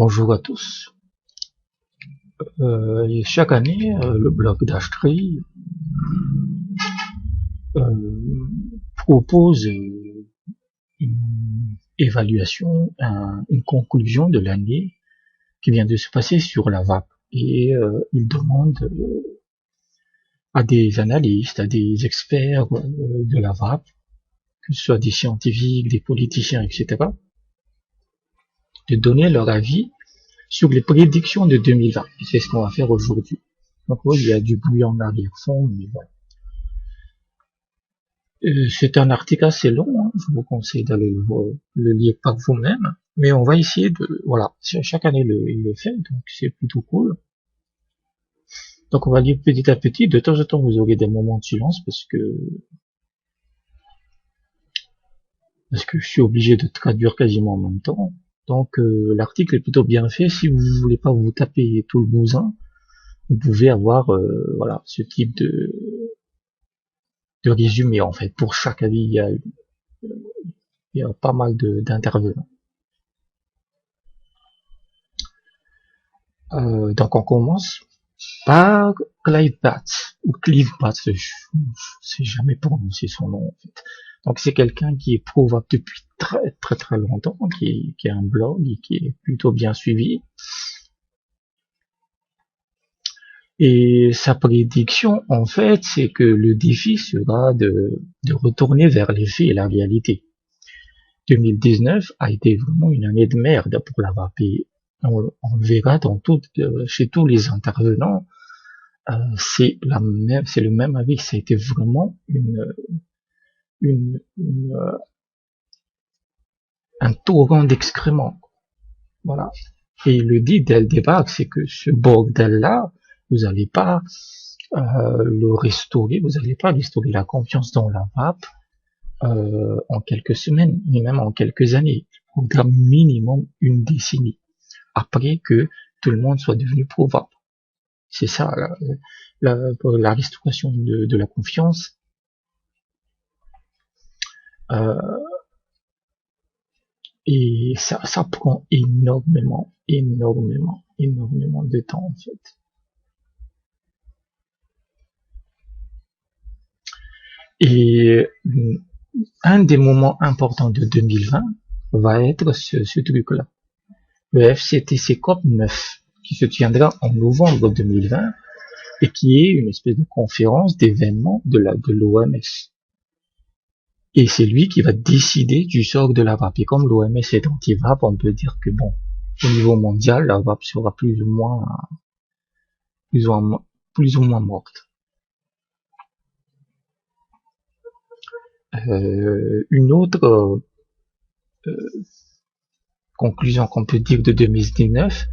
Bonjour à tous. Chaque année, le blog d'Ashtray propose une évaluation, une conclusion de l'année qui vient de se passer sur la VAP. Et il demande à des analystes, à des experts de la VAP, que ce soit des scientifiques, des politiciens, etc., de donner leur avis sur les prédictions de 2020. C'est ce qu'on va faire aujourd'hui. Donc oui, il y a du bruit en arrière-fond, mais voilà. C'est un article assez long, hein. Je vous conseille d'aller le lire par vous-même, mais on va essayer de, voilà, chaque année il le fait, donc c'est plutôt cool. Donc on va lire petit à petit, de temps en temps vous aurez des moments de silence parce que je suis obligé de traduire quasiment en même temps. Donc l'article est plutôt bien fait. Si vous voulez pas vous taper tout le bousin, vous pouvez avoir voilà, ce type de résumé en fait. Pour chaque avis, il y a pas mal d'intervenants. Donc on commence par Clive Batts, ou Clive Batts, je sais jamais prononcer son nom en fait. Donc c'est quelqu'un qui est prouvable depuis très longtemps, qui a un blog et qui est plutôt bien suivi. Et sa prédiction, en fait, c'est que le défi sera de retourner vers les faits et la réalité. 2019 a été vraiment une année de merde pour la VAP. On le verra chez tous les intervenants. C'est le même avis. Ça a été vraiment un torrent d'excréments. Voilà. Et il le dit dès le départ, c'est que ce bordel-là, vous n'allez pas le restaurer, vous n'allez pas restaurer la confiance dans la VAP en quelques semaines, ni même en quelques années. Il faudra minimum une décennie après que tout le monde soit devenu prouvable. C'est ça, la restauration de la confiance. Et ça prend énormément de temps en fait. Et un des moments importants de 2020 va être ce truc-là. Le FCTC COP 9, qui se tiendra en novembre 2020 et qui est une espèce de conférence d'événement de l'OMS. Et c'est lui qui va décider du sort de la VAP. Et comme l'OMS est anti-VAP, on peut dire que bon, au niveau mondial, la VAP sera plus ou moins morte. Une autre conclusion qu'on peut dire de 2019,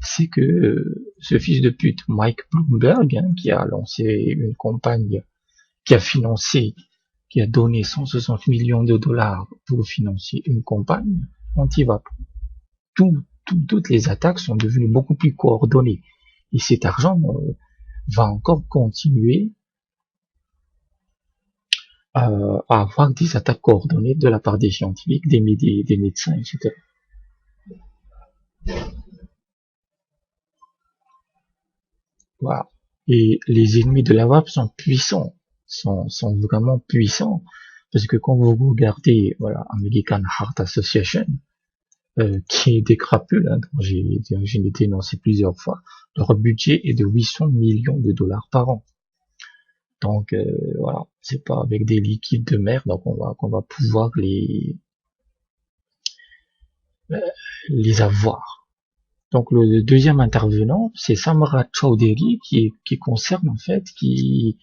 c'est que ce fils de pute, Mike Bloomberg, hein, qui a lancé une campagne, qui a donné 160 millions de dollars pour financer une campagne anti-VAP. Toutes les attaques sont devenues beaucoup plus coordonnées. Et cet argent va encore continuer à avoir des attaques coordonnées de la part des scientifiques, des médecins, etc. Voilà. Et les ennemis de la VAP sont puissants, sont vraiment puissants, parce que quand vous regardez, voilà, American Heart Association, qui est des crapules, hein, j'ai dénoncé plusieurs fois, leur budget est de 800 millions de dollars par an. Donc voilà, c'est pas avec des liquides de mer, donc qu'on va pouvoir les avoir. Donc le deuxième intervenant, c'est Samrat Chowdhury qui concerne en fait qui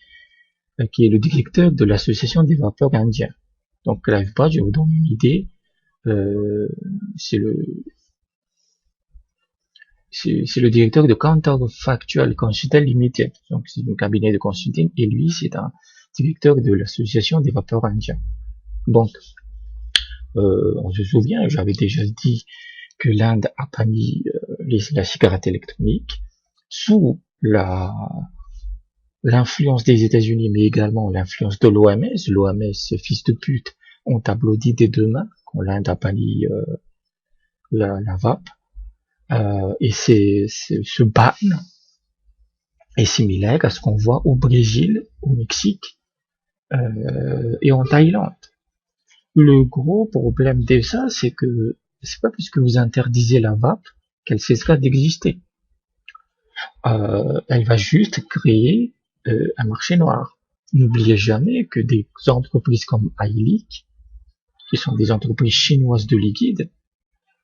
est le directeur de l'association des vapeurs indiens. Donc Clive Batts, je vous donne une idée, c'est le directeur de Counterfactual Consulting Limited. Donc c'est un cabinet de consulting et lui c'est un directeur de l'association des vapeurs indiens. Donc on se souvient, j'avais déjà dit que l'Inde a banni la cigarette électronique sous l'influence des États-Unis, mais également l'influence de l'OMS. L'OMS, fils de pute, ont applaudi des deux mains quand l'Inde a banni la VAP. Et ce ban est similaire à ce qu'on voit au Brésil, au Mexique et en Thaïlande. Le gros problème de ça, c'est que c'est pas puisque vous interdisez la vape qu'elle cessera d'exister. Elle va juste créer un marché noir. N'oubliez jamais que des entreprises comme Ailic, qui sont des entreprises chinoises de liquide,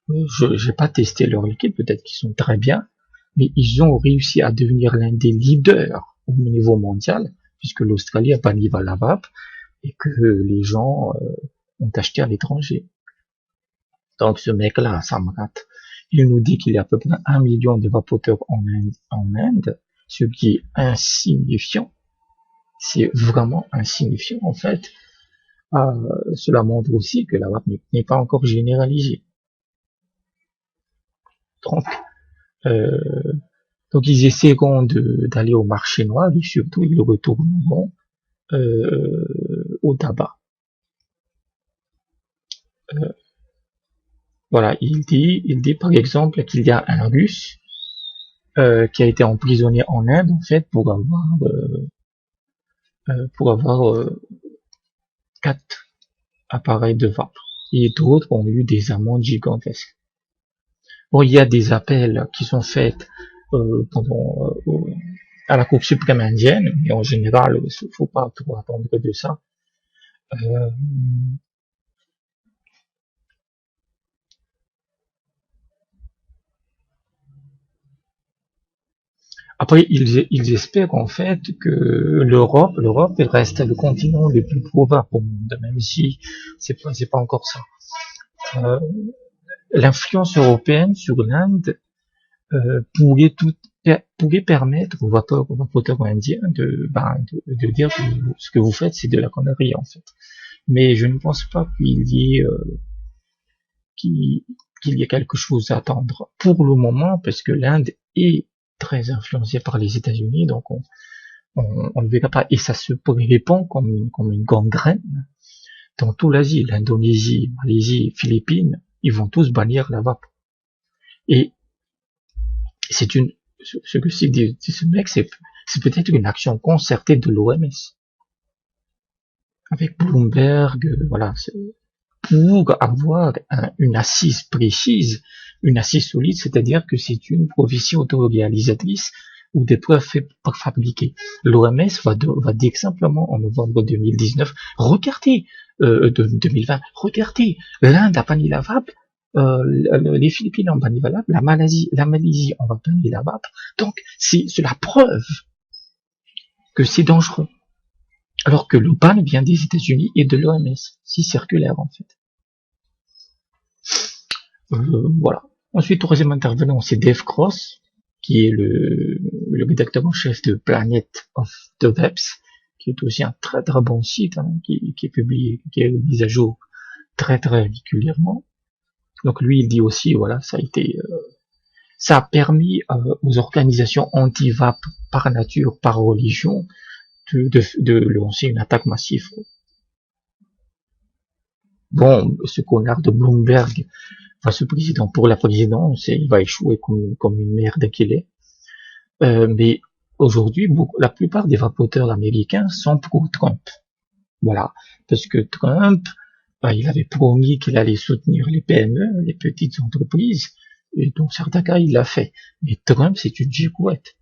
je n'ai pas testé leurs liquides, peut-être qu'ils sont très bien, mais ils ont réussi à devenir l'un des leaders au niveau mondial, puisque l'Australie a banni la vape et que les gens ont acheté à l'étranger. Donc ce mec-là, Samrat, il nous dit qu'il y a à peu près 1 million de vapoteurs en Inde, ce qui est insignifiant. C'est vraiment insignifiant en fait. Cela montre aussi que la vape n'est pas encore généralisée. Donc, donc ils essaieront d'aller au marché noir et surtout ils retourneront au tabac. Voilà, il dit par exemple qu'il y a un Russe qui a été emprisonné en Inde en fait pour avoir 4 appareils de vape. Et d'autres ont eu des amendes gigantesques. Bon, il y a des appels qui sont faits à la Cour suprême indienne, mais en général, il ne faut pas trop attendre de ça. Après, ils espèrent en fait que l'Europe elle reste le continent le plus pro-vape au monde, même si c'est pas encore ça. L'influence européenne sur l'Inde pourrait permettre aux vapoteurs indiens de dire que ce que vous faites c'est de la connerie en fait. Mais je ne pense pas qu'il y ait quelque chose à attendre pour le moment, parce que l'Inde est très influencée par les États-Unis, donc on ne le verra pas, et ça se répand comme une gangrène dans toute l'Asie, l'Indonésie, Malaisie, Philippines, ils vont tous bannir la vape. Et c'est ce que dit ce mec, c'est peut-être une action concertée de l'OMS avec Bloomberg, voilà, pour avoir une assise précise, une assise solide, c'est-à-dire que c'est une profession autoréalisatrice ou des preuves fabriquées. L'OMS va dire simplement en novembre 2019, regardez, 2020, regardez, l'Inde a banni la vape, les Philippines ont banni la vape, la Malaisie on va bannir la vape, donc c'est la preuve que c'est dangereux. Alors que le ban vient des États-Unis et de l'OMS, c'est circulaire en fait. Voilà. Ensuite, troisième intervenant, c'est Dave Cross, qui est le rédacteur en chef de Planet of the Webs, qui est aussi un très très bon site, qui est publié, qui est mis à jour très très régulièrement. Donc lui, il dit aussi, voilà, ça a permis aux organisations anti-vape par nature, par religion, de lancer une attaque massive. Bon, ce connard de Bloomberg, ce président pour la présidence, il va échouer comme une merde qu'il est. Mais aujourd'hui, la plupart des vapoteurs américains sont pour Trump. Voilà, parce que Trump, il avait promis qu'il allait soutenir les PME, les petites entreprises, et dans certains cas, il l'a fait. Mais Trump, c'est une girouette,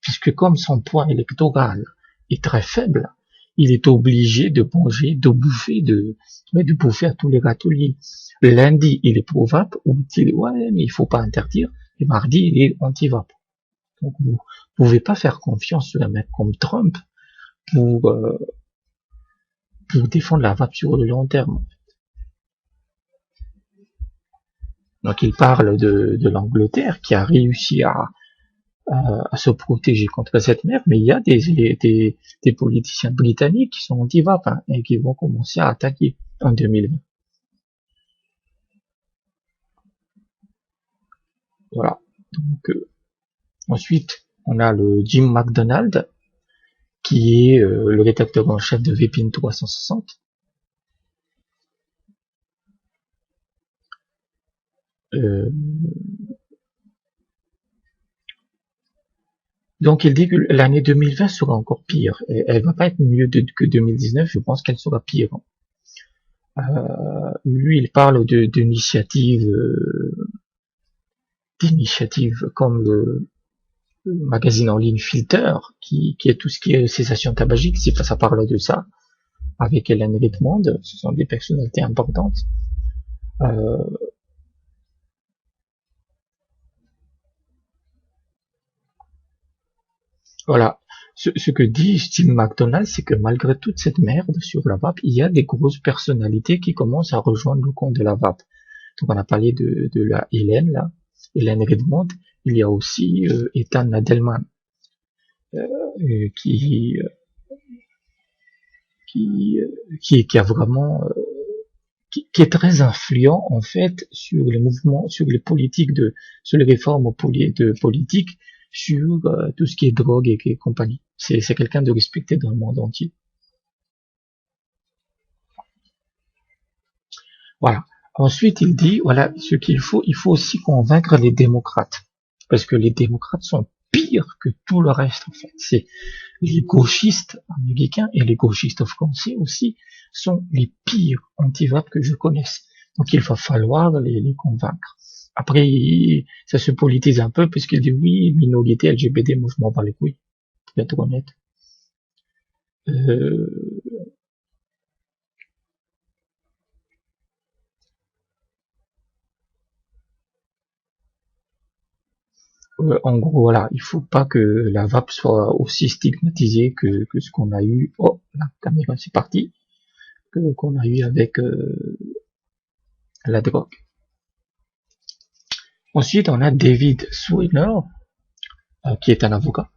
puisque comme son poids électoral est très faible, il est obligé de manger, de bouffer à tous les râteliers. Lundi, il est pro-vape, ou il dit, ouais, mais il faut pas interdire, et mardi, il est anti-vape. Donc, vous pouvez pas faire confiance sur un mec comme Trump pour défendre la vape sur le long terme. Donc, il parle de l'Angleterre qui a réussi à se protéger contre cette merde, mais il y a des politiciens britanniques qui sont anti-vape et qui vont commencer à attaquer en 2020. Voilà. Donc, ensuite, on a le Jim McDonald, qui est le rédacteur en chef de Vaping 360. Donc il dit que l'année 2020 sera encore pire. Et elle va pas être mieux que 2019, je pense qu'elle sera pire. Lui, il parle d'initiatives comme le magazine en ligne Filter, qui est tout ce qui est cessation tabagique, si ça parle de ça, avec Hélène Redmond, ce sont des personnalités importantes. Voilà. Ce que dit Steve McDonald, c'est que malgré toute cette merde sur la vape, il y a des grosses personnalités qui commencent à rejoindre le compte de la vape. Donc on a parlé de la Hélène, là, Hélène Redmond. Il y a aussi Ethan Nadelman, qui a vraiment qui est très influent en fait sur les mouvements, sur les politiques sur les réformes de politique, sur tout ce qui est drogue et compagnie. C'est quelqu'un de respecté dans le monde entier. Voilà. Ensuite, il dit, voilà, ce qu'il faut, il faut aussi convaincre les démocrates. Parce que les démocrates sont pires que tout le reste, en fait. C'est les gauchistes américains et les gauchistes français aussi sont les pires anti-vape que je connaisse. Donc il va falloir les convaincre. Après, ça se politise un peu puisqu'il dit oui, minorité LGBT, moi je m'en bats les couilles, pour être honnête. En gros, voilà, il faut pas que la vape soit aussi stigmatisée que ce qu'on a eu. Oh, la caméra c'est parti. Qu'on a eu avec la drogue. Ensuite, on a David Swinner, qui est un avocat.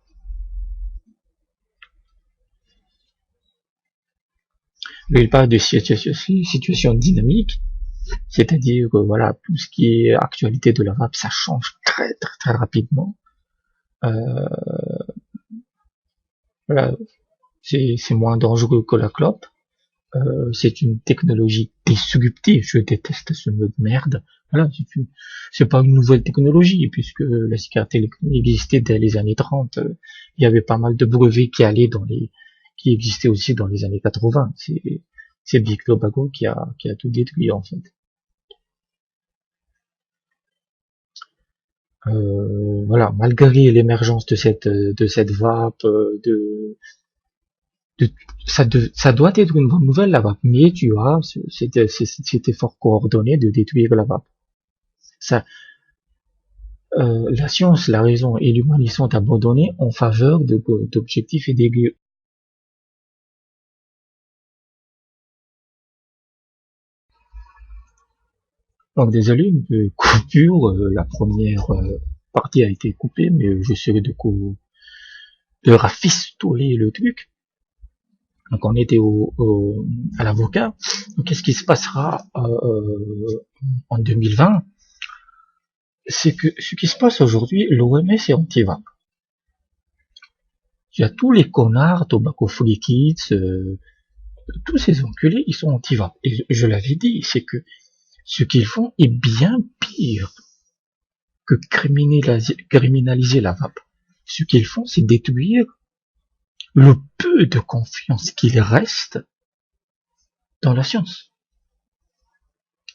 Lui, il parle de situation dynamique, c'est-à-dire que voilà, tout ce qui est actualité de la vape, ça change très très très rapidement. Voilà, c'est moins dangereux que la clope. C'est une technologie disruptive. Je déteste ce mot de merde. Voilà, c'est pas une nouvelle technologie puisque la cigarette électronique existait dès les années 30. Il y avait pas mal de brevets qui existaient aussi dans les années 80. C'est Big Tobacco qui a tout détruit en fait. Voilà, malgré l'émergence de cette vape, ça doit être une bonne nouvelle la vape, mais tu vois, cet effort coordonné de détruire la vape. Ça, la science, la raison et l'humanisme sont abandonnés en faveur d'objectifs et d'aiguilles. Donc désolé, une coupure, la première partie a été coupée, mais j'essaierai de rafistoler le truc. Donc on était à l'avocat. Donc qu'est-ce qui se passera en 2020? C'est que ce qui se passe aujourd'hui, l'OMS est anti-vape. Il y a tous les connards, Tobacco Free Kids, tous ces enculés, ils sont anti-vape. Et je l'avais dit, c'est que ce qu'ils font est bien pire que criminaliser la vape. Ce qu'ils font, c'est détruire le peu de confiance qu'il reste dans la science,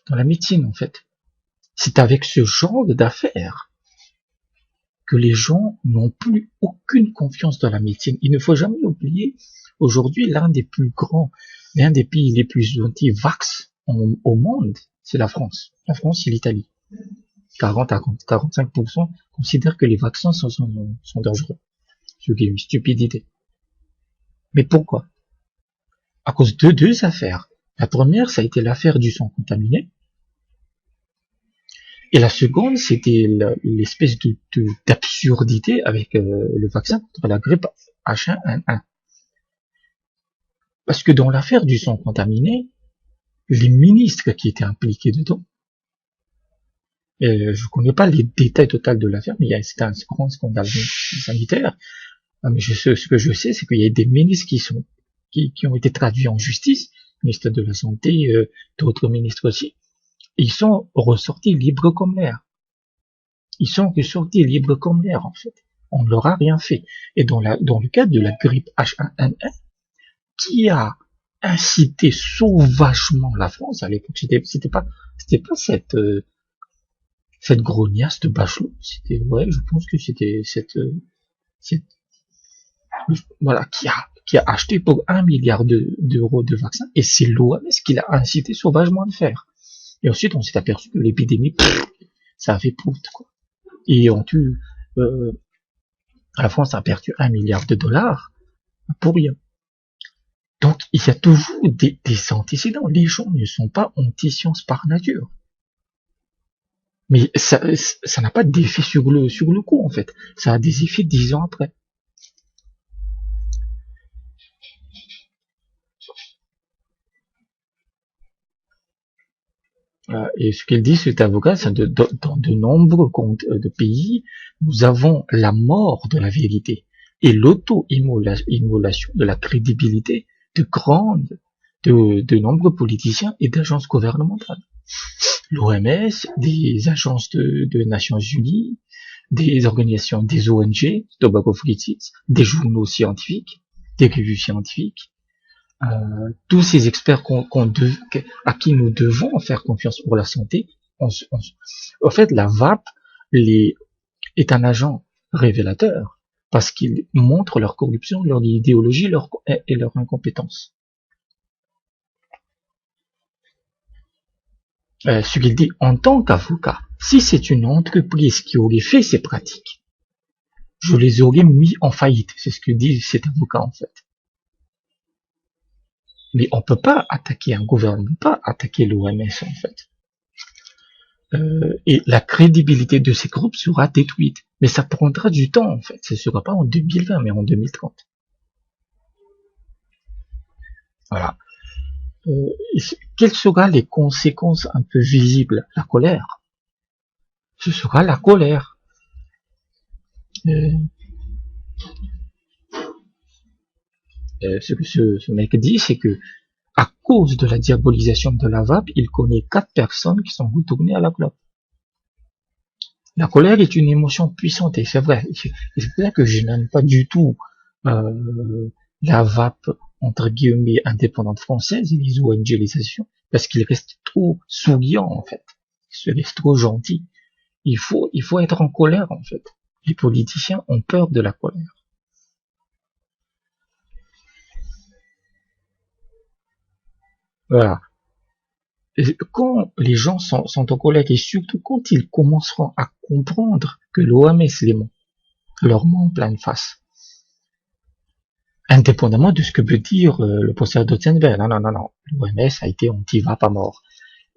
dans la médecine en fait. C'est avec ce genre d'affaires que les gens n'ont plus aucune confiance dans la médecine. Il ne faut jamais oublier, aujourd'hui, l'un des pays les plus anti-vax au monde, c'est la France. La France et l'Italie. 40 à 45% considèrent que les vaccins sont dangereux. Ce qui est une stupidité. Mais pourquoi? À cause de deux affaires. La première, ça a été l'affaire du sang contaminé. Et la seconde, c'était l'espèce d'absurdité avec le vaccin contre la grippe H1N1. Parce que dans l'affaire du sang contaminé, les ministres qui étaient impliqués dedans, je connais pas les détails totaux de l'affaire, mais c'était un grand scandale sanitaire. Mais ce que je sais, c'est qu'il y a des ministres qui ont été traduits en justice, ministre de la Santé, d'autres ministres aussi. Ils sont ressortis libres comme l'air. Ils sont ressortis libres comme l'air, en fait. On ne leur a rien fait. Et dans le cas de la grippe H1N1, qui a incité sauvagement la France à l'époque, c'était pas cette grognasse de Bachelot, je pense que c'était cette voilà, qui a acheté pour 1 milliard d'euros de vaccins, et c'est l'OMS qui l'a incité sauvagement à le faire. Et ensuite, on s'est aperçu que l'épidémie, ça avait prout, quoi. Et la France a perdu 1 milliard de dollars pour rien. Donc, il y a toujours des antécédents. Les gens ne sont pas anti-science par nature. Mais ça n'a pas d'effet sur le coup, en fait. Ça a des effets 10 ans après. Et ce qu'il dit, cet avocat, c'est dans de nombreux de pays, nous avons la mort de la vérité et l'auto-immolation de la crédibilité de nombreux politiciens et d'agences gouvernementales. L'OMS, des agences de Nations Unies, des organisations, des ONG, Tobacco Free Seeds, des journaux scientifiques, des revues scientifiques, tous ces experts à qui nous devons faire confiance pour la santé. En fait, la VAP est un agent révélateur parce qu'il montre leur corruption, leur idéologie et leur incompétence. Ce qu'il dit en tant qu'avocat, si c'est une entreprise qui aurait fait ces pratiques, je les aurais mis en faillite. C'est ce que dit cet avocat en fait. Mais on peut pas attaquer un gouvernement, on peut pas attaquer l'OMS en fait. Et la crédibilité de ces groupes sera détruite. Mais ça prendra du temps en fait. Ce ne sera pas en 2020 mais en 2030. Voilà. Quelles seront les conséquences un peu visibles? La colère. Ce sera la colère. Ce que ce mec dit, c'est que à cause de la diabolisation de la vape, il connaît 4 personnes qui sont retournées à la clope. La colère est une émotion puissante et c'est vrai. C'est pour ça que je n'aime pas du tout la vape entre guillemets indépendante française et les ONG, les associations, parce qu'ils restent trop souriants en fait. Ils restent trop gentils. Il faut être en colère en fait. Les politiciens ont peur de la colère. Voilà. Et quand les gens sont en colère et surtout quand ils commenceront à comprendre que l'OMS leur ment en pleine face, indépendamment de ce que veut dire le professeur Dotzenberg, non, l'OMS a été anti-vape à mort.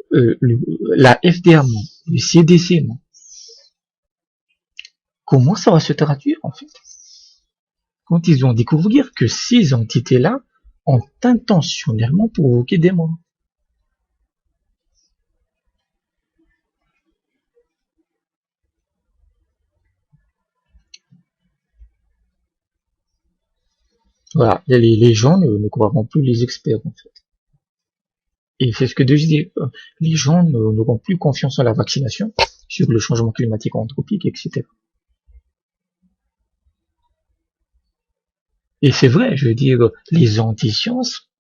La FDA ment, le CDC ment. Comment ça va se traduire en fait? Quand ils vont découvrir que ces entités-là ont intentionnellement provoqué des morts. Voilà, les gens ne croiront plus les experts en fait. Et c'est ce que je dis, les gens n'auront plus confiance en la vaccination, sur le changement climatique anthropique, etc. Et c'est vrai, je veux dire, les anti-sciences,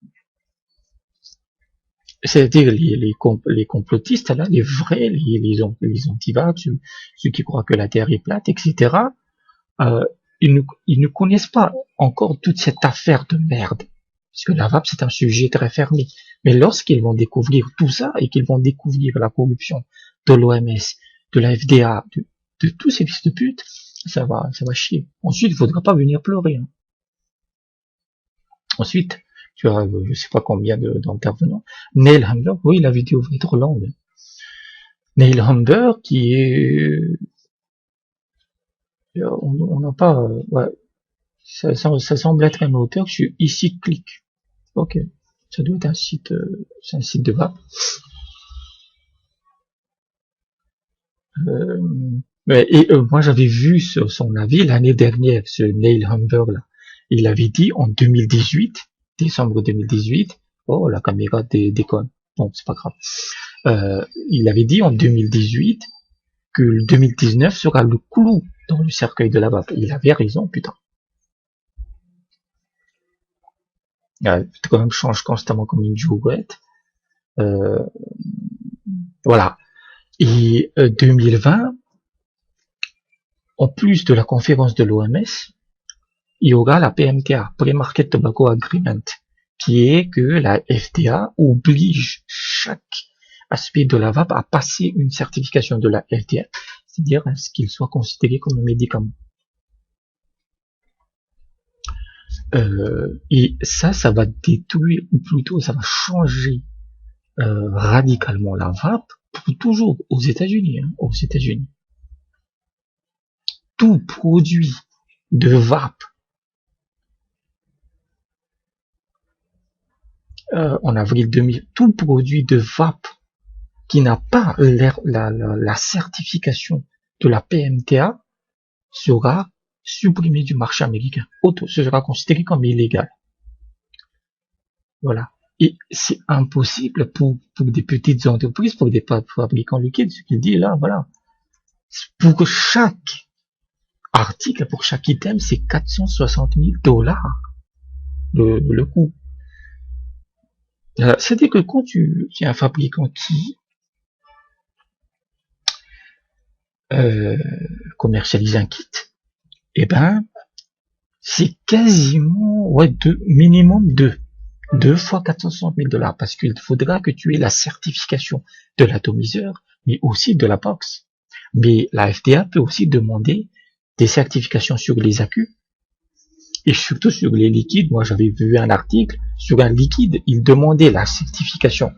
c'est-à-dire les complotistes, là, les vrais, les anti-vax, ceux qui croient que la Terre est plate, etc., ils ne connaissent pas encore toute cette affaire de merde. Parce que la vape, c'est un sujet très fermé. Mais lorsqu'ils vont découvrir tout ça, et qu'ils vont découvrir la corruption de l'OMS, de la FDA, de tous ces fils de pute, ça va chier. Ensuite, il faudra pas venir pleurer. Hein. Ensuite, tu as, je sais pas combien d'intervenants. Neil Humber, oui, la vidéo va être longue. Neil Humber, qui est, on n'a pas, ouais, ça semble être un auteur sur ici clique. Ok, ça doit être un site, c'est un site de vape. Moi j'avais vu son avis l'année dernière, ce Neil Humber là. Il avait dit en 2018, décembre 2018, oh la caméra déconne, bon c'est pas grave. Il avait dit en 2018 que le 2019 sera le clou dans le cercueil de la vape. Il avait raison, putain. Quand même change constamment comme une jouette. Voilà. Et 2020, en plus de la conférence de l'OMS, il y aura la PMTA, Pre-Market Tobacco Agreement, qui est que la FDA oblige chaque aspect de la vape à passer une certification de la FDA, c'est-à-dire à ce qu'il soit considéré comme un médicament. Et ça va détruire, ou plutôt ça va changer radicalement la vape pour toujours aux États-Unis. Aux États-Unis, tout produit de vape en avril 2000, tout produit de vape qui n'a pas la certification de la PMTA sera supprimé du marché américain. Ce sera considéré comme illégal. Voilà. Et c'est impossible pour des petites entreprises, pour des fabricants liquides, ce qu'il dit là, voilà. Pour chaque article, pour chaque item, c'est 460 000 $, le coût. C'est-à-dire que quand tu es un fabricant qui commercialise un kit, eh ben, c'est quasiment, minimum deux fois 460 000 $, parce qu'il faudra que tu aies la certification de l'atomiseur, mais aussi de la box. Mais la FDA peut aussi demander des certifications sur les accus, et surtout sur les liquides. Moi, j'avais vu un article sur un liquide, il demandait la certification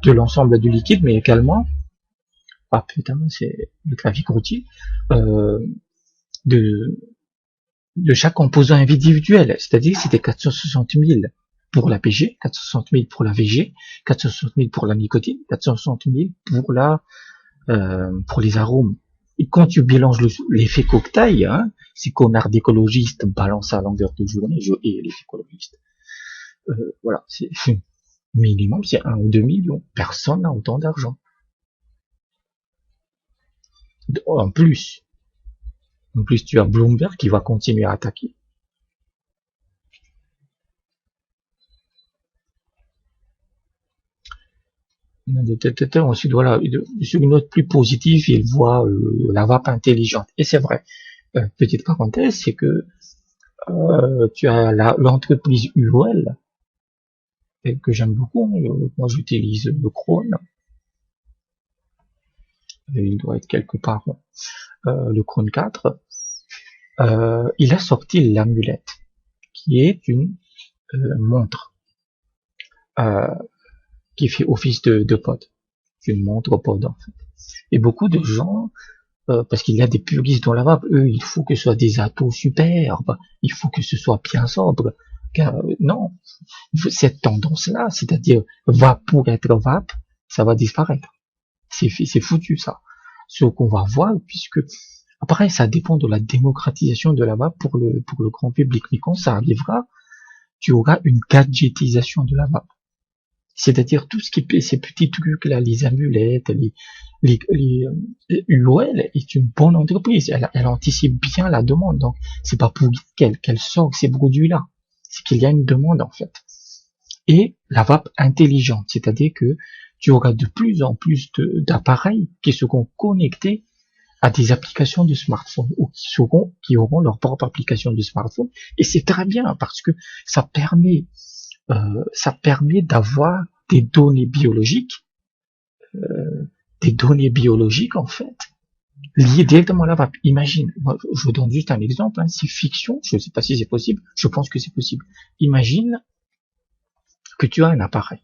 de l'ensemble du liquide, mais également, ah putain, c'est le trafic routier, de chaque composant individuel, c'est-à-dire c'était 460 000 pour la PG, 460 000 pour la VG, 460 000 pour la nicotine, 460 000 pour les arômes. Et quand tu mélanges l'effet cocktail, c'est connard d'écologistes balancent à longueur de journée, je hais les écologistes. Voilà, c'est minimum, c'est 1 ou 2 millions. Personne n'a autant d'argent. En plus, tu as Bloomberg qui va continuer à attaquer. Ensuite, voilà, sur une note plus positive, il voit la vape intelligente. Et c'est vrai. Petite parenthèse, c'est que tu as l'entreprise UOL, que j'aime beaucoup. Moi, j'utilise le Chrome. Il doit être quelque part le Chrome 4. Il a sorti l'amulette, qui est une montre qui fait office de pod. C'est une montre pod, en fait. Et beaucoup de gens, parce qu'il y a des puristes dans la vape, eux, il faut que ce soit des atos superbes, il faut que ce soit bien sobre. Car, non, cette tendance-là, c'est-à-dire vape pour être vape, ça va disparaître. C'est foutu, ça. Ce qu'on va voir, puisque après, ça dépend de la démocratisation de la vape pour le grand public. Mais quand ça arrivera, tu auras une gadgetisation de la vape. C'est-à-dire tout ce qui est ces petits trucs là, les amulettes, UOL est une bonne entreprise. Elle anticipe bien la demande. Donc, c'est pas pour qu'elle sort ces produits-là. C'est qu'il y a une demande, en fait. Et la vape intelligente. C'est-à-dire que tu auras de plus en plus d'appareils qui seront connectés à des applications de smartphone ou qui auront leur propre application de smartphone. Et c'est très bien parce que ça permet d'avoir des données biologiques en fait, liées directement à la vape. Imagine, moi, je vous donne juste un exemple, c'est fiction, je ne sais pas si c'est possible, je pense que c'est possible. Imagine que tu as un appareil,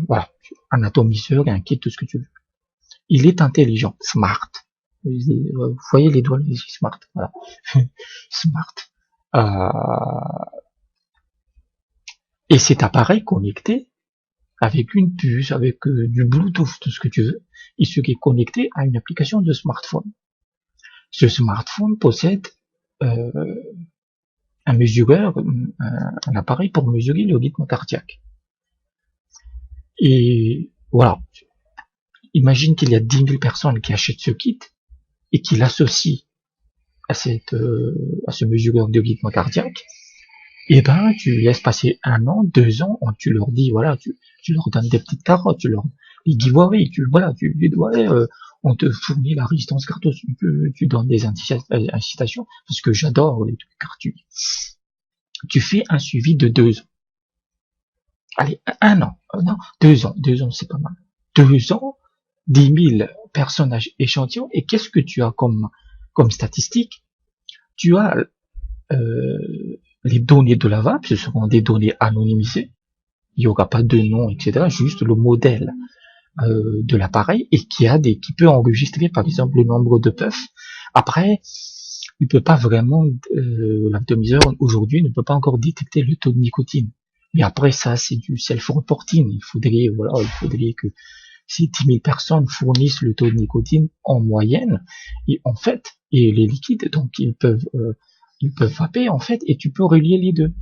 voilà, un atomiseur, un kit, tout ce que tu veux. Il est intelligent, smart. Vous voyez les doigts ici, smart, voilà. Smart. Et cet appareil connecté, avec une puce, avec du Bluetooth, tout ce que tu veux, il serait connecté à une application de smartphone. Ce smartphone possède un mesureur, un appareil pour mesurer le rythme cardiaque. Et voilà, imagine qu'il y a 10 000 personnes qui achètent ce kit et qui l'associent à ce mesureur de rythme cardiaque. Et ben, tu laisses passer 1 an, 2 ans, tu leur dis, voilà, tu leur donnes des petites carottes, tu leur, les giveaways, tu dis, ouais, on te fournit la résistance cardiaque, tu donnes des incitations, parce que j'adore les trucs gratuits. Tu fais un suivi de 2 ans. Allez, 1 an, non, 2 ans, c'est pas mal. 2 ans, 10 000 personnes échantillons, et qu'est-ce que tu as comme statistique? Tu as, les données de la VAP, ce seront des données anonymisées. Il n'y aura pas de nom, etc. Juste le modèle de l'appareil et qui peut enregistrer, par exemple, le nombre de puffs. Après, il peut pas vraiment, l'atomiseur aujourd'hui ne peut pas encore détecter le taux de nicotine. Mais après ça, c'est du self-reporting. Il faudrait que ces 10 000 personnes fournissent le taux de nicotine en moyenne et en fait, et les liquides, donc ils peuvent vaper en fait, et tu peux relier les deux.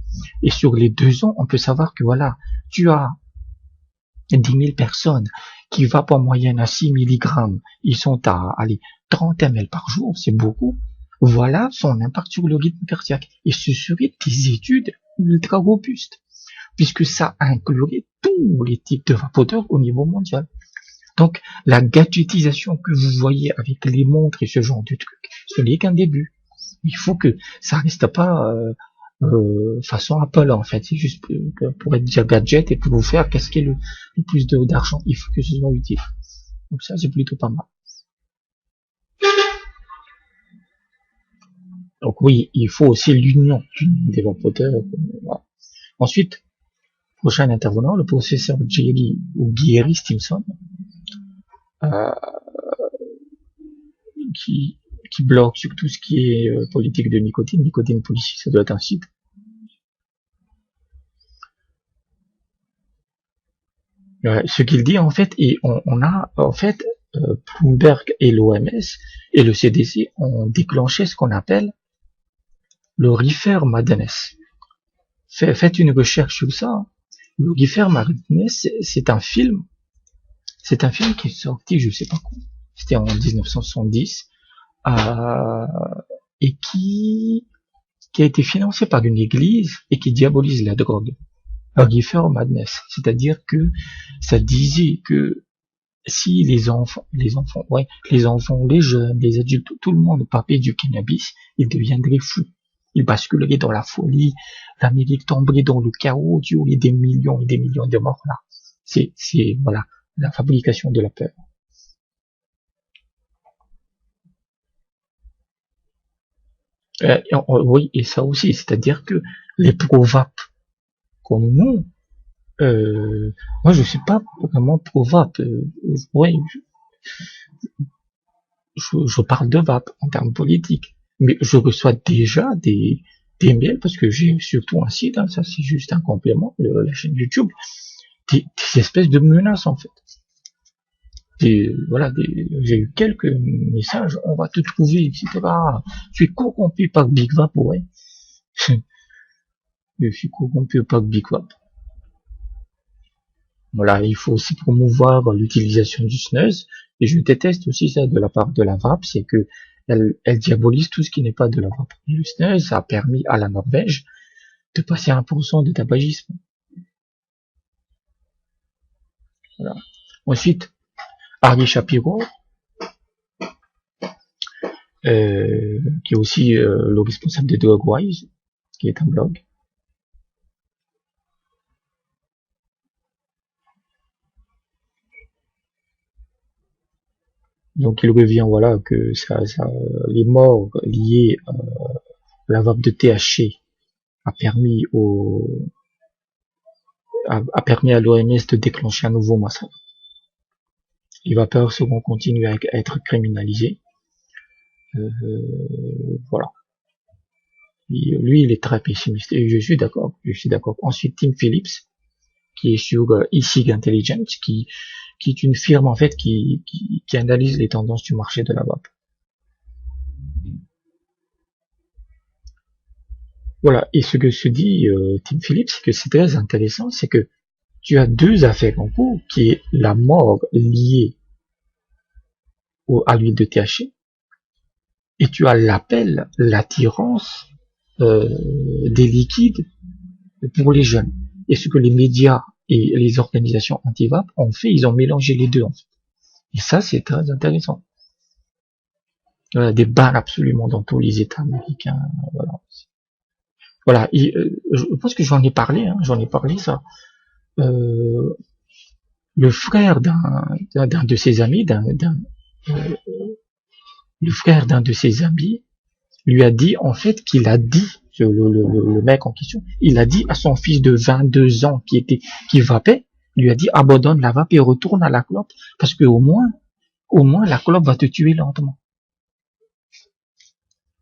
Et sur les 2 ans, on peut savoir que voilà, tu as 10 000 personnes qui vapent en moyenne à 6 mg, ils sont à 30 ml par jour, c'est beaucoup. Voilà son impact sur le rythme cardiaque. Et ce seraient des études ultra robustes, puisque ça inclurait tous les types de vapoteurs au niveau mondial. Donc, la gadgetisation que vous voyez avec les montres et ce genre de trucs, ce n'est qu'un début. Il faut que ça reste pas façon Apple en fait. C'est juste pour être déjà gadget et pour vous faire casquer le plus d'argent. Il faut que ce soit utile. Donc ça, c'est plutôt pas mal. Donc oui, il faut aussi l'union des vapoteurs. Voilà. Ensuite, prochain intervenant, le professeur Gary Stimson, qui bloque sur tout ce qui est politique de nicotine policy, ça doit être un site. Ce qu'il dit en fait, et on a en fait Bloomberg et l'OMS et le CDC ont déclenché ce qu'on appelle le reefer madness. Faites une recherche sur ça. Le reefer madness, c'est un film qui est sorti, je sais pas quand, c'était en 1970, et qui a été financé par une église et qui diabolise la drogue. Un reefer madness, c'est-à-dire que ça disait que si les enfants, les jeunes, les adultes, tout le monde papait du cannabis, ils deviendraient fous. Ils basculeraient dans la folie, l'Amérique tomberait dans le chaos, il y aurait des millions et des millions de morts là. C'est voilà, la fabrication de la peur. Oui, et ça aussi, c'est-à-dire que les pro-vape comme nous, moi je suis pas vraiment pro-vape. Ouais, je parle de vape en termes politiques, mais je reçois déjà des mails parce que j'ai surtout un site, hein, ça c'est juste un complément, la chaîne YouTube, des espèces de menaces en fait. Voilà, j'ai eu quelques messages, on va te trouver, etc. Tu es corrompu par Big Vape, ouais. Je suis corrompu par Big Vape. Voilà, il faut aussi promouvoir l'utilisation du snus, et je déteste aussi ça de la part de la vape, c'est que elle diabolise tout ce qui n'est pas de la vape. Le snus a permis à la Norvège de passer à 1% de tabagisme. Voilà. Ensuite, Ari Shapiro, qui est aussi le responsable de Drugwise, qui est un blog. Donc il revient, voilà, que les morts liées à la vape de THC a permis à l'OMS de déclencher un nouveau massacre. Les vapeurs seront continuer à être criminalisés. Voilà. Et lui, il est très pessimiste et je suis d'accord. Ensuite, Tim Phillips, qui est sur eSig Intelligence, qui est une firme en fait qui analyse les tendances du marché de la vape. Voilà, et ce que se dit Tim Phillips, c'est que c'est très intéressant, c'est que tu as deux affaires en cours, qui est la mort liée à l'huile de THC, et tu as l'appel, l'attirance des liquides pour les jeunes. Et ce que les médias et les organisations anti-vape ont fait, ils ont mélangé les deux en fait. Et ça, c'est très intéressant. Des bans absolument dans tous les États américains. Voilà. Voilà. Et, je pense que j'en ai parlé, ça. Le frère d'un de ses amis, le frère d'un de ses amis, lui a dit en fait qu'il a dit le mec en question, il a dit à son fils de 22 ans qui vapait, lui a dit abandonne la vape et retourne à la clope parce que au moins la clope va te tuer lentement.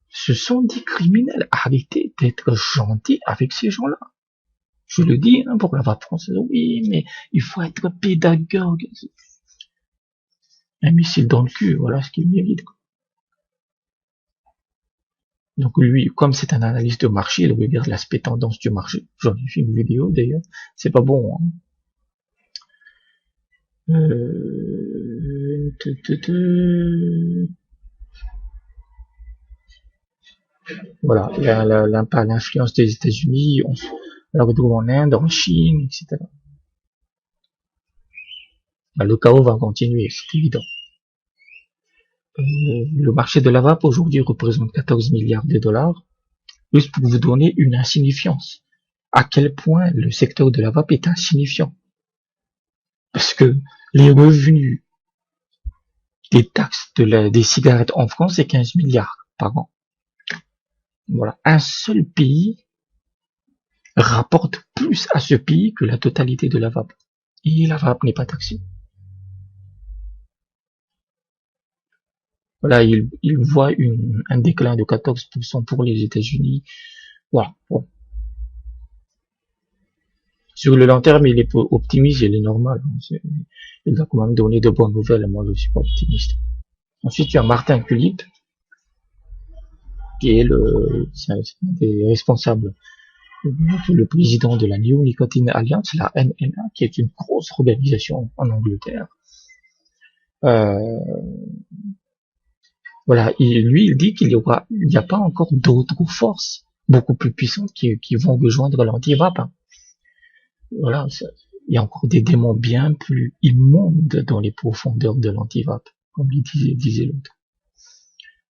Ce sont des criminels. Arrêtez d'être gentils avec ces gens-là. Je le dis pour la vape française. Oui, mais il faut être pédagogue. Un missile dans le cul, voilà ce qu'il mérite. Donc lui, comme c'est un analyste de marché, il regarde l'aspect tendance du marché. J'en ai fait une vidéo d'ailleurs. C'est pas bon. Voilà, l'influence des États-Unis, on la retrouve en Inde, en Chine, etc. Le chaos va continuer, c'est évident. Le marché de la vape aujourd'hui représente 14 milliards de dollars. Juste pour vous donner une insignifiance. À quel point le secteur de la vape est insignifiant. Parce que les revenus des taxes des cigarettes en France, c'est 15 milliards par an. Voilà. Un seul pays rapporte plus à ce pays que la totalité de la vape. Et la vape n'est pas taxée. Voilà, il voit un déclin de 14% pour les États-Unis. Voilà. Bon. Sur le long terme, il est optimiste, il est normal. Il va quand même donner de bonnes nouvelles. Moi, je suis pas optimiste. Ensuite, tu as Martin Kulip, qui est c'est un des responsables, le président de la New Nicotine Alliance, la NNA, qui est une grosse organisation en Angleterre. Voilà, il dit qu'il n'y a pas encore d'autres forces beaucoup plus puissantes qui vont rejoindre l'anti-vape. Voilà, il y a encore des démons bien plus immondes dans les profondeurs de l'anti-vape, comme disait l'autre.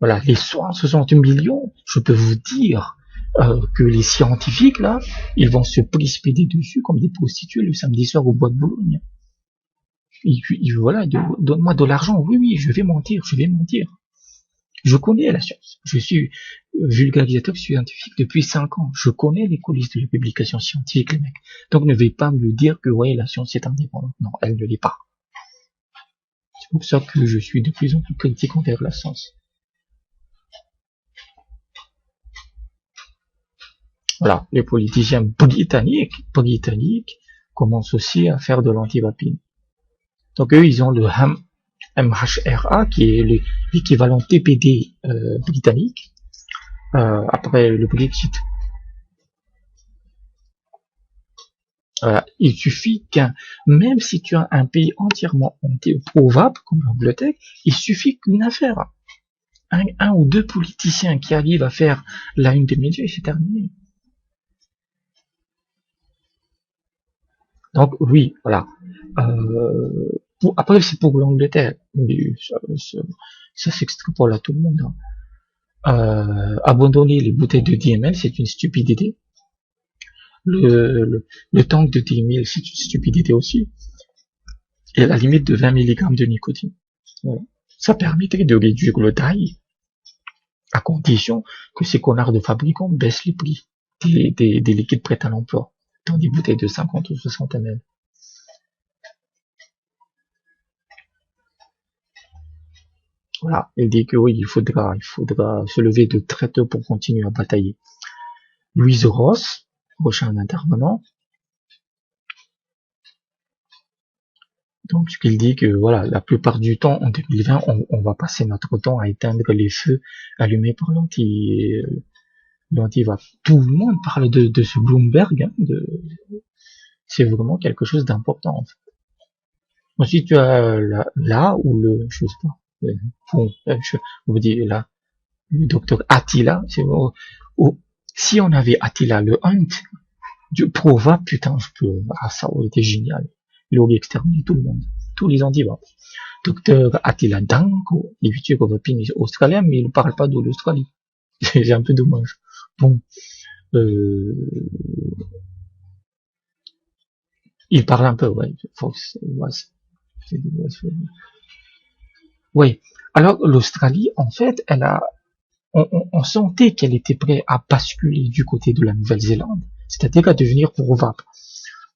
Voilà, les 60 millions, je peux vous dire que les scientifiques, là, ils vont se précipiter dessus comme des prostituées le samedi soir au bois de Boulogne. Voilà, donne-moi de l'argent, oui, je vais mentir. Je connais la science. Je suis vulgarisateur scientifique depuis 5 ans. Je connais les coulisses de la publication scientifique, les mecs. Donc ne vais pas me dire que ouais, la science est indépendante. Non, elle ne l'est pas. C'est pour ça que je suis de plus en plus critique envers la science. Voilà, les politiciens britanniques commencent aussi à faire de l'anti-vaping. Donc eux, ils ont le MHRA, qui est l'équivalent TPD britannique, après le Brexit. Il suffit même si tu as un pays entièrement pro-vape, comme l'Angleterre, il suffit qu'une affaire. Un ou deux politiciens qui arrivent à faire la une des médias, c'est terminé. Donc oui, voilà. Après, c'est pour l'Angleterre, mais ça s'extrapole à tout le monde. Abandonner les bouteilles de DML, c'est une stupidité. Le tank de DML, c'est une stupidité aussi. Et à la limite de 20 mg de nicotine. Voilà. Ça permettrait de réduire le taille, à condition que ces connards de fabricants baissent les prix des liquides prêts à l'emploi dans des bouteilles de 50 ou 60 ml. Voilà, il dit que oui, il faudra se lever de très tôt pour continuer à batailler. Louise Ross, prochain intervenant. Donc, ce qu'il dit que voilà, la plupart du temps, en 2020, on va passer notre temps à éteindre les feux allumés par l'anti-vape. Tout le monde parle de ce Bloomberg, c'est vraiment quelque chose d'important, en fait. Ensuite, tu as là où je sais pas, Bon, je vous dis là, le docteur Attila, si on avait Attila le Hunt, Dieu prouva, putain, ça aurait été génial. Il aurait exterminé tout le monde, tous les antivapes. Docteur Attila Danko, il vit comme un australien, mais il ne parle pas de l'Australie. C'est un peu dommage. Bon, il parle un peu, ouais. Oui. Alors, l'Australie, en fait, on sentait qu'elle était prête à basculer du côté de la Nouvelle-Zélande, c'est-à-dire à devenir pro-vape.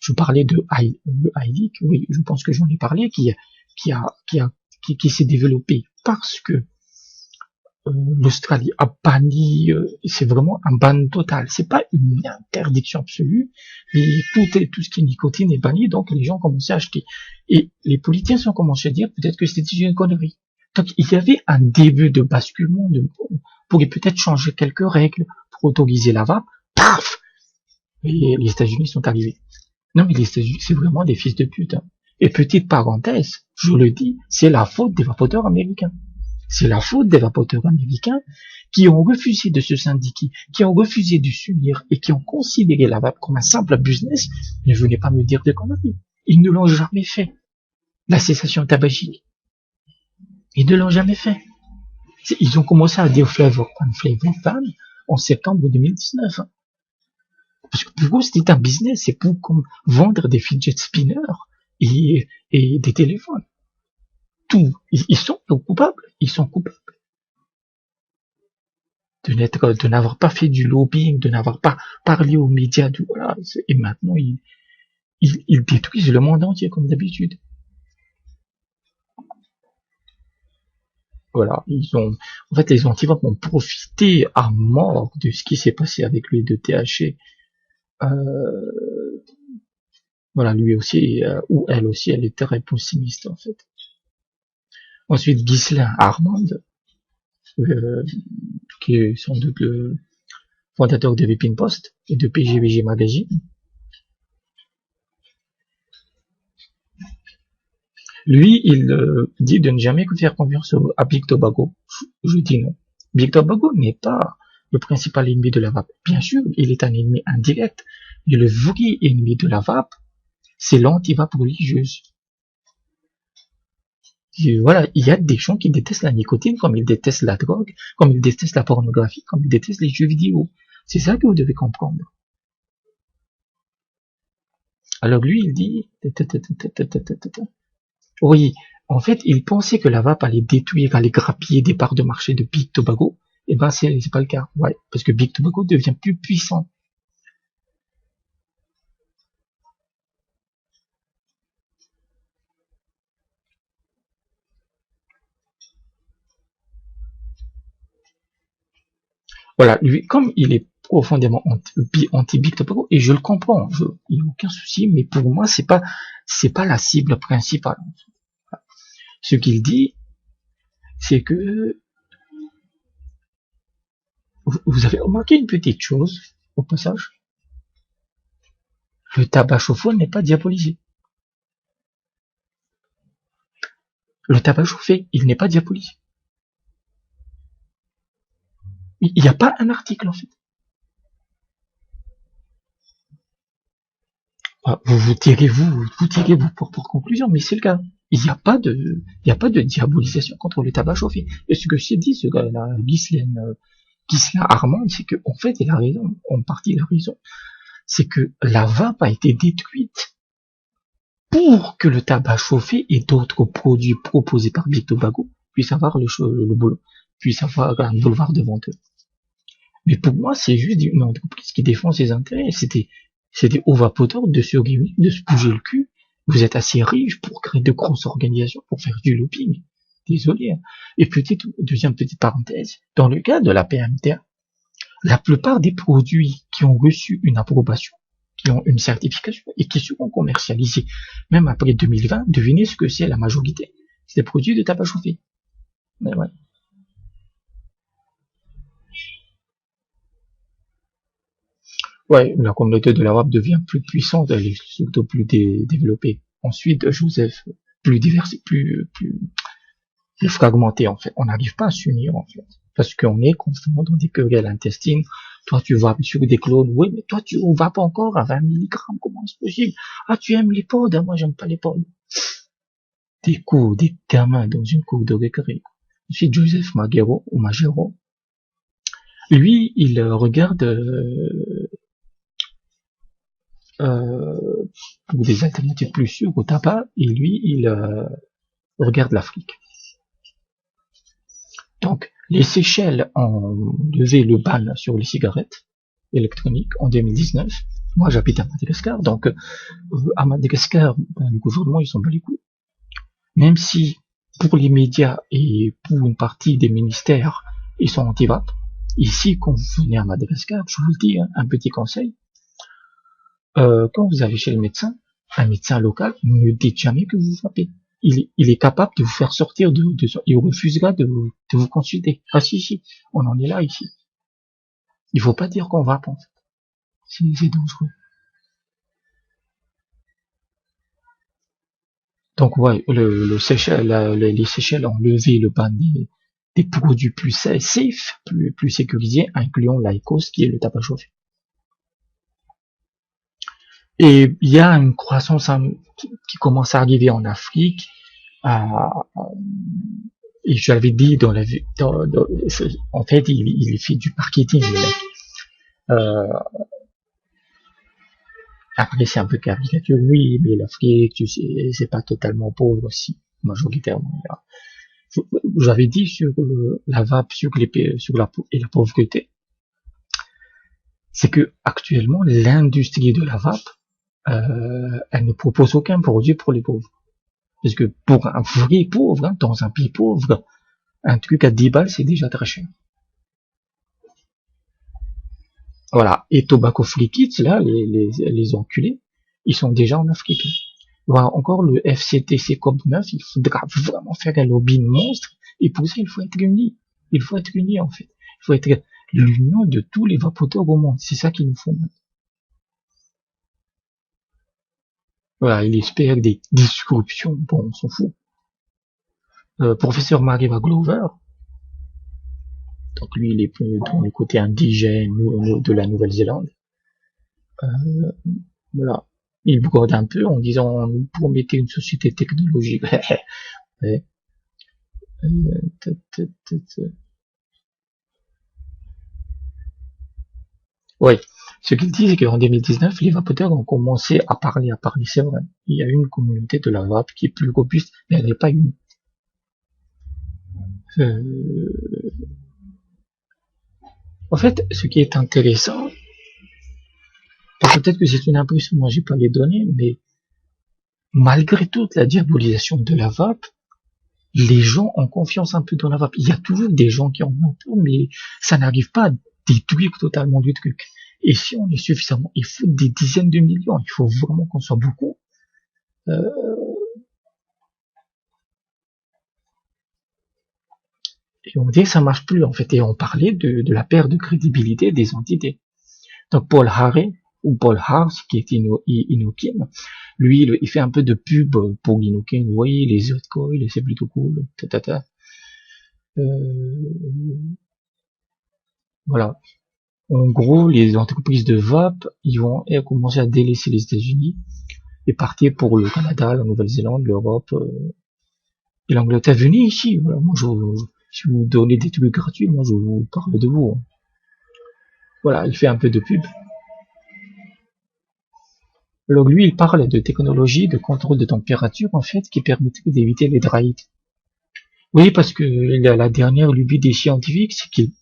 Je parlais de iLeak, oui, je pense que j'en ai parlé, qui s'est développé parce que l'Australie a banni, c'est vraiment un ban total. C'est pas une interdiction absolue, mais tout ce qui est nicotine est banni, donc les gens commençaient à acheter. Et les politiciens ont commencé à dire peut-être que c'était une connerie. Donc il y avait un début de basculement, pourrait peut-être changer quelques règles pour autoriser la vape. Paf! Et les États-Unis sont arrivés. Non mais les États-Unis, c'est vraiment des fils de pute. Hein. Et petite parenthèse, je le dis, c'est la faute des vapoteurs américains. C'est la faute des vapoteurs américains qui ont refusé de se syndiquer, qui ont refusé de s'unir et qui ont considéré la vape comme un simple business. Ne venez pas me dire de conneries. Ils ne l'ont jamais fait. La cessation tabagique. Ils ne l'ont jamais fait. Ils ont commencé à dire Flavor Fun en septembre 2019. Parce que pour eux, c'était un business. C'est pour vendre des fidget spinners et des téléphones. Tout. Ils sont coupables. Ils sont coupables. De n'avoir pas fait du lobbying, de n'avoir pas parlé aux médias, voilà. Et maintenant, ils détruisent le monde entier, comme d'habitude. Voilà. En fait, les antivapes ont profité à mort de ce qui s'est passé avec lui de THC. Voilà, lui aussi, ou elle aussi, elle est très pessimiste, en fait. Ensuite, Ghislain Armand, qui est sans doute le fondateur de Vaping Post et de PGVG Magazine. Lui, il dit de ne jamais faire confiance à Big Tobacco. Je dis non. Big Tobacco n'est pas le principal ennemi de la vape. Bien sûr, il est un ennemi indirect, mais le vrai ennemi de la vape, c'est l'anti-vape religieuse. Et voilà, il y a des gens qui détestent la nicotine, comme ils détestent la drogue, comme ils détestent la pornographie, comme ils détestent les jeux vidéo. C'est ça que vous devez comprendre. Alors lui, il dit, oui, en fait, il pensait que la vape allait détruire, allait grappiller des parts de marché de Big Tobacco. Et ben, c'est pas le cas. Ouais, parce que Big Tobacco devient plus puissant. Voilà, lui, comme il est profondément anti-Big Tobacco, et je le comprends, il n'y a aucun souci, mais pour moi, c'est pas la cible principale. Ce qu'il dit, c'est que vous avez remarqué une petite chose, au passage. Le tabac chauffé n'est pas diabolisé. Le tabac chauffé, il n'est pas diabolisé. Il n'y a pas un article, en fait. Vous tirez pour conclusion, mais c'est le cas. Il n'y a pas de diabolisation contre le tabac chauffé. Et ce que j'ai dit, ce gars-là, Ghislain Armand, c'est que, en fait, il a raison. En partie, il a raison. C'est que la vape a été détruite pour que le tabac chauffé et d'autres produits proposés par Big Tobacco puissent avoir puissent avoir un boulevard devant eux. Mais pour moi, c'est juste une entreprise qui défend ses intérêts. C'était aux vapoteurs de se réunir, de se bouger le cul. Vous êtes assez riches pour créer de grosses organisations, pour faire du lobbying. Désolé. Hein. Et deuxième petite parenthèse, dans le cas de la PMTA, la plupart des produits qui ont reçu une approbation, qui ont une certification et qui seront commercialisés, même après 2020, devinez ce que c'est la majorité. C'est des produits de tabac chauffé. Mais ouais. Ouais, la communauté de la vape devient plus puissante, elle est surtout plus développée. Ensuite, Joseph, plus divers, plus de fragmenter, en fait. On n'arrive pas à s'unir, en fait. Parce qu'on est constamment dans des querelles intestines. Toi, tu vas sur des clones. Oui, mais toi, tu vas pas encore à 20 milligrammes. Comment est-ce possible? Ah, tu aimes les pods? Moi, j'aime pas les pods. Des cours, des gamins dans une cour de récré. Ensuite, Joseph Magero. Lui, il regarde pour des alternatives plus sûres au tabac, et lui, il regarde l'Afrique. Donc, les Seychelles ont levé le ban sur les cigarettes électroniques en 2019. Moi, j'habite à Madagascar, donc à Madagascar, le gouvernement, ils sont pas les couilles. Même si, pour les médias et pour une partie des ministères, ils sont anti-vape, ici, quand vous venez à Madagascar, je vous le dis, hein, un petit conseil, quand vous allez chez le médecin, un médecin local, ne dites jamais que vous vapez. Il est capable de vous faire sortir il refusera de vous consulter. Ah si, on en est là ici. Il faut pas dire qu'on vape, en fait. C'est dangereux. Donc ouais, les Seychelles ont levé le ban des produits plus safe, plus sécurisés, incluant l'IQOS, qui est le tabac chauffé. Et il y a une croissance qui commence à arriver en Afrique. Et je l'avais dit en fait, il fait du marketing, le mec. Après, c'est un peu caricature, oui, mais l'Afrique, tu sais, c'est pas totalement pauvre aussi, majoritairement. J'avais dit sur la vape, sur la pauvreté, c'est que actuellement, l'industrie de la vape, elle ne propose aucun produit pour les pauvres. Parce que pour un vrai pauvre, hein, dans un pays pauvre, un truc à 10 balles, c'est déjà très cher. Voilà. Et Tobacco Free Kids, là, les enculés, ils sont déjà en Afrique. Voilà, encore le FCTC COP9, il faudra vraiment faire un lobby monstre. Et pour ça, il faut être unis. Il faut être unis, en fait. Il faut être l'union de tous les vapoteurs au monde. C'est ça qu'il nous faut maintenant. Voilà, il espère des disruptions. Bon, on s'en fout. Professeur Mariva Glover, donc lui, il est plus dans le côté indigène de la Nouvelle-Zélande. Voilà. Il brode un peu en disant, nous promettez une société technologique. Ouais. Ouais. Ce qu'il dit, c'est qu'en 2019, les vapoteurs ont commencé à parler, c'est vrai. Il y a une communauté de la vape qui est plus robuste, mais elle n'est pas unie. En fait, ce qui est intéressant, peut-être que c'est une impression, moi j'ai pas les données, mais malgré toute la diabolisation de la vape, les gens ont confiance un peu dans la vape. Il y a toujours des gens qui en ont peur, mais ça n'arrive pas à détruire totalement du truc. Et si on est suffisamment, il faut des dizaines de millions, il faut vraiment qu'on soit beaucoup. Et on dit que ça marche plus, en fait. Et on parlait de la perte de crédibilité des entités. Donc Paul Harris, qui est Inokin, lui, il fait un peu de pub pour Inokin. Oui, les autres coils, c'est plutôt cool. Voilà. En gros, les entreprises de vape, ils vont commencer à délaisser les États-Unis et partir pour le Canada, la Nouvelle-Zélande, l'Europe et l'Angleterre. Venez ici. Voilà. Moi, si vous donnez des trucs gratuits, moi, je vous parle de vous. Voilà, il fait un peu de pub. Alors lui, il parle de technologie de contrôle de température, en fait, qui permettrait d'éviter les dry heat. Oui, parce que la dernière lubie des scientifiques, c'est qu'ils,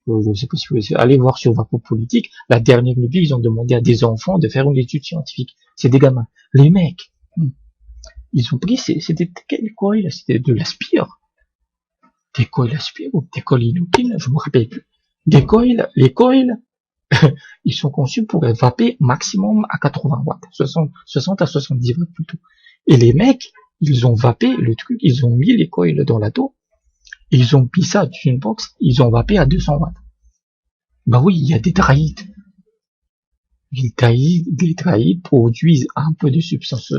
je sais pas si vous allez voir sur Vapopolitique, la dernière lubie, ils ont demandé à des enfants de faire une étude scientifique. C'est des gamins. Les mecs, ils ont pris, c'était quel coil, c'était de l'aspire. Des coils aspire ou des coils inutiles, je me rappelle plus. Les coils, ils sont conçus pour vaper maximum à 80 watts, 60 à 70 watts plutôt. Et les mecs, ils ont vapé le truc, ils ont mis les coils dans la dos, et ils ont mis ça dans une box, ils ont vapé à 200 watts. Bah oui, il y a des dry heat. Les dry heat produisent un peu de substances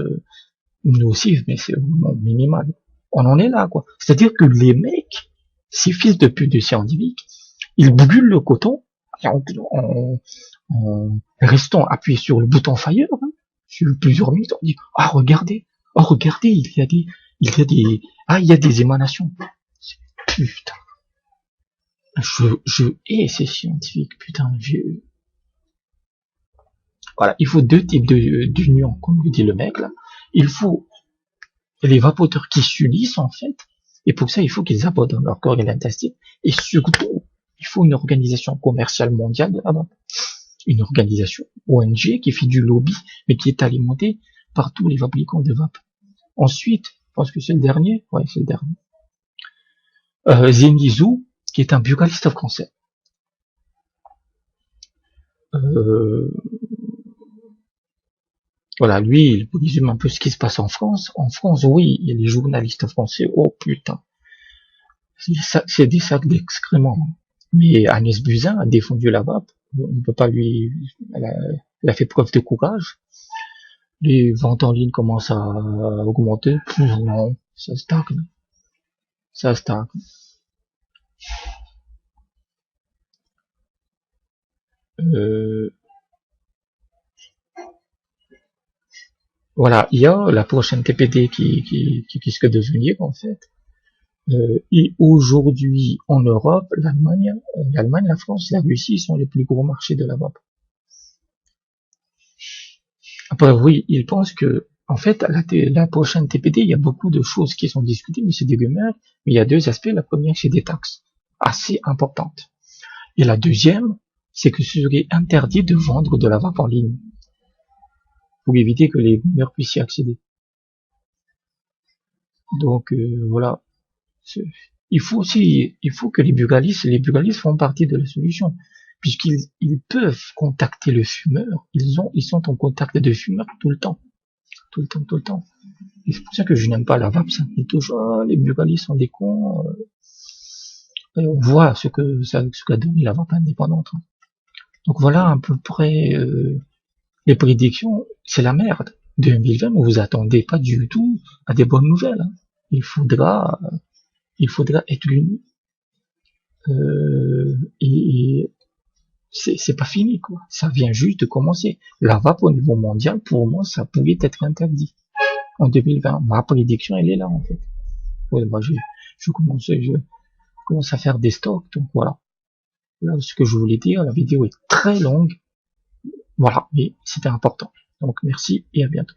nocives, mais c'est vraiment minimal. On en est là, quoi. C'est-à-dire que les mecs, ces fils de pute de scientifiques, ils brûlent le coton en restant appuyé sur le bouton fire, hein, sur plusieurs minutes. On dit, oh regardez, il y a des émanations. Putain. Je hais ces scientifiques, putain, vieux. Voilà, il faut deux types d'unions, comme le dit le mec, là. Il faut les vapoteurs qui s'unissent, en fait, et pour ça, il faut qu'ils abandonnent leur corps et l'intestin, et surtout, il faut une organisation commerciale mondiale de la vape. Une organisation ONG qui fait du lobby, mais qui est alimentée par tous les fabricants de vape. Ensuite, je pense que c'est le dernier, ouais, c'est le dernier. Zenizou, qui est un buraliste français. Voilà, lui, il résume un peu ce qui se passe en France. En France, oui, il y a les journalistes français, oh putain, c'est des sacs d'excréments. Mais Agnès Buzyn a défendu la vape. On ne peut pas elle a fait preuve de courage. Les ventes en ligne commencent à augmenter. Non, ça stagne. Ça stagne. Voilà, il y a la prochaine TPD qui risque de venir, en fait. Et aujourd'hui, en Europe, l'Allemagne, la France, la Russie sont les plus gros marchés de la vape. Après, oui, ils pensent que, en fait, la prochaine TPD, il y a beaucoup de choses qui sont discutées, mais c'est des rumeurs. Mais il y a deux aspects. La première, c'est des taxes assez importantes. Et la deuxième, c'est que ce serait interdit de vendre de la vape en ligne pour éviter que les mineurs puissent y accéder. Donc voilà. Il faut que les buralistes font partie de la solution, puisqu'ils peuvent contacter le fumeur. Ils sont en contact de fumeurs tout le temps. Tout le temps. Et c'est pour ça que je n'aime pas la vape, ça me dit toujours, les buralistes sont des cons. Et on voit ce qu'a donné la vape indépendante. Donc voilà à peu près les prédictions, c'est la merde. 2020, ne vous attendez pas du tout à des bonnes nouvelles. Hein. Il faudra être unis. Et c'est pas fini, quoi. Ça vient juste de commencer. La vape au niveau mondial, pour moi, ça pouvait être interdit en 2020. Ma prédiction, elle est là, en fait. Ouais, bah, je commence à faire des stocks, donc voilà. Là, ce que je voulais dire, la vidéo est très longue. Voilà, mais c'était important. Donc merci et à bientôt.